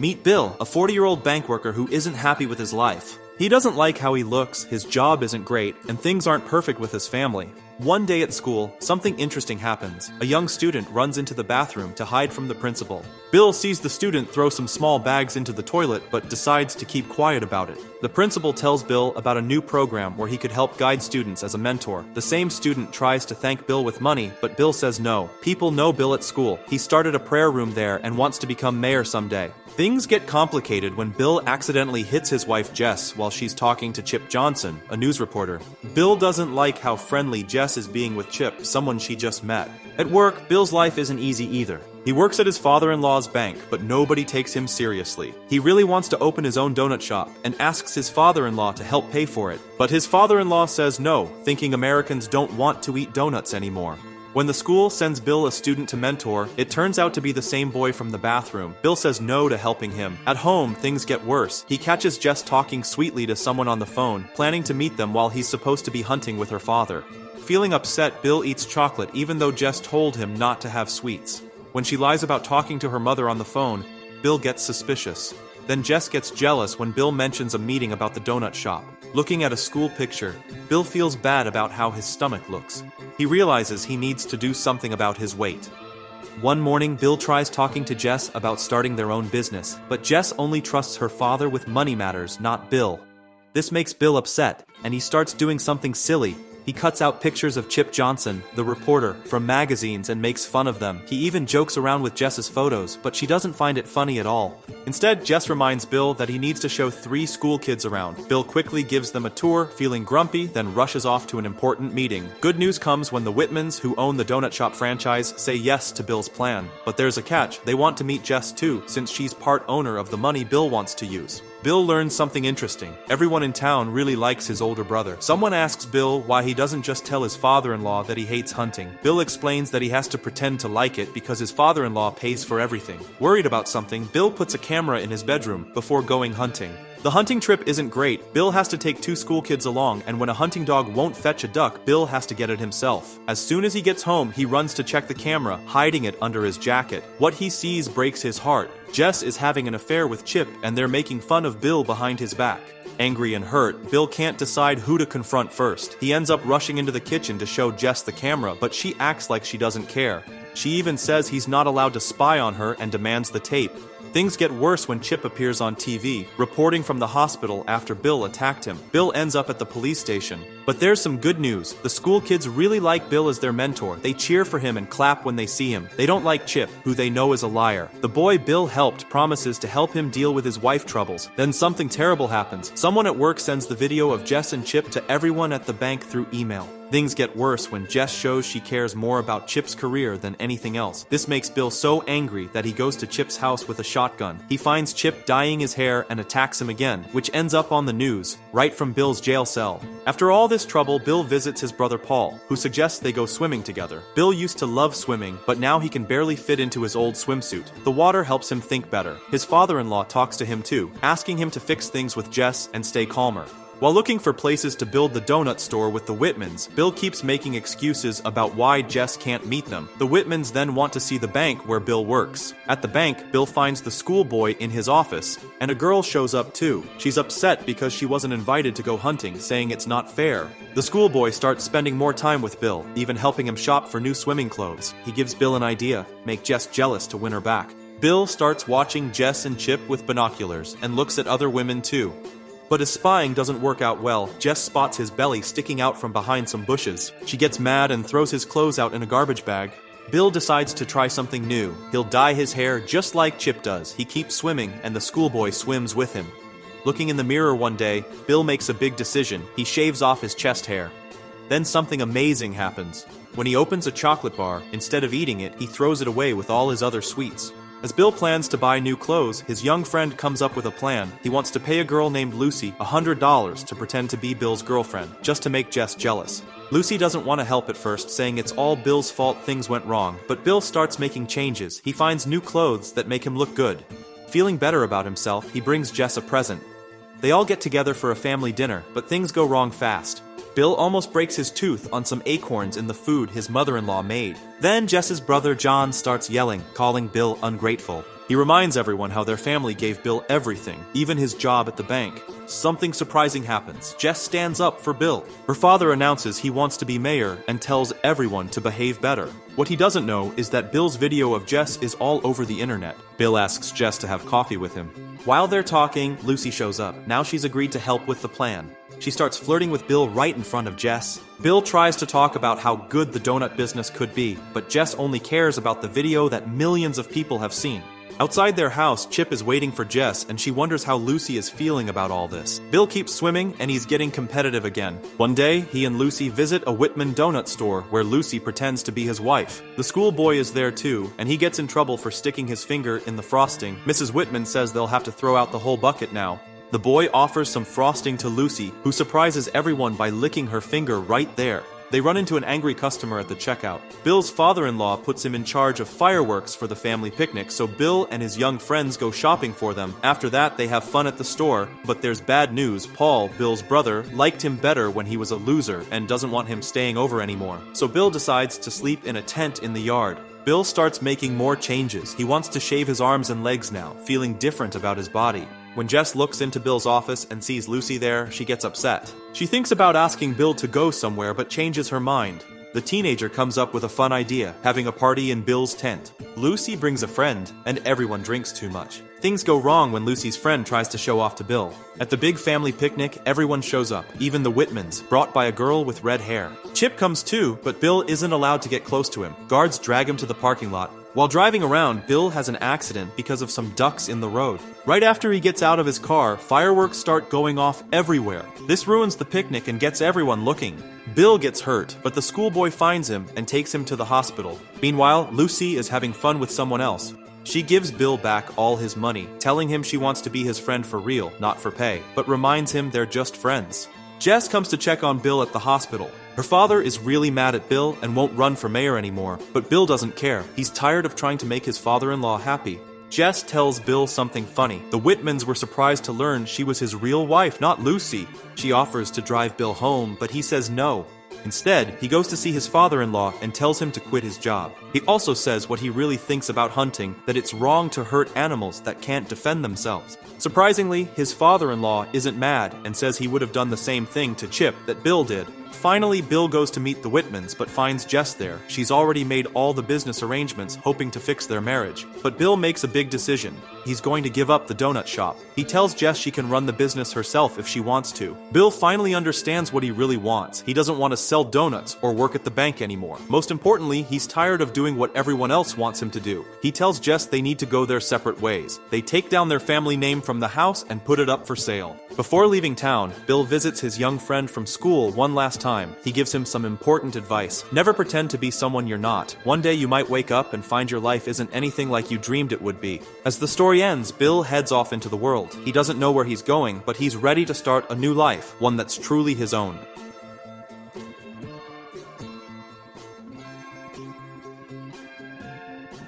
Meet Bill, a 40-year-old bank worker who isn't happy with his life. He doesn't like how he looks, his job isn't great, and things aren't perfect with his family. One day at school, something interesting happens. A young student runs into the bathroom to hide from the principal. Bill sees the student throw some small bags into the toilet but decides to keep quiet about it. The principal tells Bill about a new program where he could help guide students as a mentor. The same student tries to thank Bill with money, but Bill says no. People know Bill at school. He started a prayer room there and wants to become mayor someday. Things get complicated when Bill accidentally hits his wife Jess while she's talking to Chip Johnson, a news reporter. Bill doesn't like how friendly Jess is being with Chip, someone she just met. At work, Bill's life isn't easy either. He works at his father-in-law's bank, but nobody takes him seriously. He really wants to open his own donut shop and asks his father-in-law to help pay for it. But his father-in-law says no, thinking Americans don't want to eat donuts anymore. When the school sends Bill a student to mentor, it turns out to be the same boy from the bathroom. Bill says no to helping him. At home, things get worse. He catches Jess talking sweetly to someone on the phone, planning to meet them while he's supposed to be hunting with her father. Feeling upset, Bill eats chocolate even though Jess told him not to have sweets. When she lies about talking to her mother on the phone, Bill gets suspicious. Then Jess gets jealous when Bill mentions a meeting about the donut shop. Looking at a school picture, Bill feels bad about how his stomach looks. He realizes he needs to do something about his weight. One morning, Bill tries talking to Jess about starting their own business, but Jess only trusts her father with money matters, not Bill. This makes Bill upset, and he starts doing something silly. He cuts out pictures of Chip Johnson, the reporter, from magazines and makes fun of them. He even jokes around with Jess's photos, but she doesn't find it funny at all. Instead, Jess reminds Bill that he needs to show 3 school kids around. Bill quickly gives them a tour, feeling grumpy, then rushes off to an important meeting. Good news comes when the Whitmans, who own the donut shop franchise, say yes to Bill's plan. But there's a catch. They want to meet Jess too, since she's part owner of the money Bill wants to use. Bill learns something interesting. Everyone in town really likes his older brother. Someone asks Bill why he doesn't just tell his father-in-law that he hates hunting. Bill explains that he has to pretend to like it because his father-in-law pays for everything. Worried about something, Bill puts a camera in his bedroom before going hunting. The hunting trip isn't great. Bill has to take 2 school kids along, and when a hunting dog won't fetch a duck, Bill has to get it himself. As soon as he gets home, he runs to check the camera, hiding it under his jacket. What he sees breaks his heart. Jess is having an affair with Chip, and they're making fun of Bill behind his back. Angry and hurt, Bill can't decide who to confront first. He ends up rushing into the kitchen to show Jess the camera, but she acts like she doesn't care. She even says he's not allowed to spy on her and demands the tape. Things get worse when Chip appears on TV, reporting from the hospital after Bill attacked him. Bill ends up at the police station. But there's some good news. The school kids really like Bill as their mentor. They cheer for him and clap when they see him. They don't like Chip, who they know is a liar. The boy Bill helped promises to help him deal with his wife troubles. Then something terrible happens. Someone at work sends the video of Jess and Chip to everyone at the bank through email. Things get worse when Jess shows she cares more about Chip's career than anything else. This makes Bill so angry that he goes to Chip's house with a shotgun. He finds Chip dyeing his hair and attacks him again, which ends up on the news, right from Bill's jail cell. After all this trouble, Bill visits his brother Paul, who suggests they go swimming together. Bill used to love swimming, but now he can barely fit into his old swimsuit. The water helps him think better. His father-in-law talks to him too, asking him to fix things with Jess and stay calmer. While looking for places to build the donut store with the Whitmans, Bill keeps making excuses about why Jess can't meet them. The Whitmans then want to see the bank where Bill works. At the bank, Bill finds the schoolboy in his office, and a girl shows up too. She's upset because she wasn't invited to go hunting, saying it's not fair. The schoolboy starts spending more time with Bill, even helping him shop for new swimming clothes. He gives Bill an idea, make Jess jealous to win her back. Bill starts watching Jess and Chip with binoculars, and looks at other women too. But his spying doesn't work out well. Jess spots his belly sticking out from behind some bushes. She gets mad and throws his clothes out in a garbage bag. Bill decides to try something new. He'll dye his hair just like Chip does. He keeps swimming, and the schoolboy swims with him. Looking in the mirror one day, Bill makes a big decision. He shaves off his chest hair. Then something amazing happens. When he opens a chocolate bar, instead of eating it, he throws it away with all his other sweets. As Bill plans to buy new clothes, his young friend comes up with a plan. He wants to pay a girl named Lucy $100 to pretend to be Bill's girlfriend, just to make Jess jealous. Lucy doesn't want to help at first, saying it's all Bill's fault things went wrong, but Bill starts making changes. He finds new clothes that make him look good. Feeling better about himself, he brings Jess a present. They all get together for a family dinner, but things go wrong fast. Bill almost breaks his tooth on some acorns in the food his mother-in-law made. Then Jess's brother John starts yelling, calling Bill ungrateful. He reminds everyone how their family gave Bill everything, even his job at the bank. Something surprising happens. Jess stands up for Bill. Her father announces he wants to be mayor and tells everyone to behave better. What he doesn't know is that Bill's video of Jess is all over the internet. Bill asks Jess to have coffee with him. While they're talking, Lucy shows up. Now she's agreed to help with the plan. She starts flirting with Bill right in front of Jess. Bill tries to talk about how good the donut business could be, but Jess only cares about the video that millions of people have seen. Outside their house, Chip is waiting for Jess, and she wonders how Lucy is feeling about all this. Bill keeps swimming, and he's getting competitive again. One day, he and Lucy visit a Whitman donut store where Lucy pretends to be his wife. The schoolboy is there too, and he gets in trouble for sticking his finger in the frosting. Mrs. Whitman says they'll have to throw out the whole bucket now. The boy offers some frosting to Lucy, who surprises everyone by licking her finger right there. They run into an angry customer at the checkout. Bill's father-in-law puts him in charge of fireworks for the family picnic, so Bill and his young friends go shopping for them. After that, they have fun at the store, but there's bad news. Paul, Bill's brother, liked him better when he was a loser and doesn't want him staying over anymore. So Bill decides to sleep in a tent in the yard. Bill starts making more changes. He wants to shave his arms and legs now, feeling different about his body. When Jess looks into Bill's office and sees Lucy there, she gets upset. She thinks about asking Bill to go somewhere but changes her mind. The teenager comes up with a fun idea, having a party in Bill's tent. Lucy brings a friend, and everyone drinks too much. Things go wrong when Lucy's friend tries to show off to Bill. At the big family picnic, everyone shows up, even the Whitmans, brought by a girl with red hair. Chip comes too, but Bill isn't allowed to get close to him. Guards drag him to the parking lot. While driving around, Bill has an accident because of some ducks in the road. Right after he gets out of his car, fireworks start going off everywhere. This ruins the picnic and gets everyone looking. Bill gets hurt, but the schoolboy finds him and takes him to the hospital. Meanwhile, Lucy is having fun with someone else. She gives Bill back all his money, telling him she wants to be his friend for real, not for pay, but reminds him they're just friends. Jess comes to check on Bill at the hospital. Her father is really mad at Bill and won't run for mayor anymore, but Bill doesn't care. He's tired of trying to make his father-in-law happy. Jess tells Bill something funny. The Whitmans were surprised to learn she was his real wife, not Lucy. She offers to drive Bill home, but he says no. Instead, he goes to see his father-in-law and tells him to quit his job. He also says what he really thinks about hunting, that it's wrong to hurt animals that can't defend themselves. Surprisingly, his father-in-law isn't mad and says he would have done the same thing to Chip that Bill did. Finally, Bill goes to meet the Whitmans, but finds Jess there. She's already made all the business arrangements, hoping to fix their marriage. But Bill makes a big decision. He's going to give up the donut shop. He tells Jess she can run the business herself if she wants to. Bill finally understands what he really wants. He doesn't want to sell donuts or work at the bank anymore. Most importantly, he's tired of doing what everyone else wants him to do. He tells Jess they need to go their separate ways. They take down their family name from the house and put it up for sale. Before leaving town, Bill visits his young friend from school one last time. He gives him some important advice. Never pretend to be someone you're not. One day you might wake up and find your life isn't anything like you dreamed it would be. As the story ends, Bill heads off into the world. He doesn't know where he's going, but he's ready to start a new life, one that's truly his own.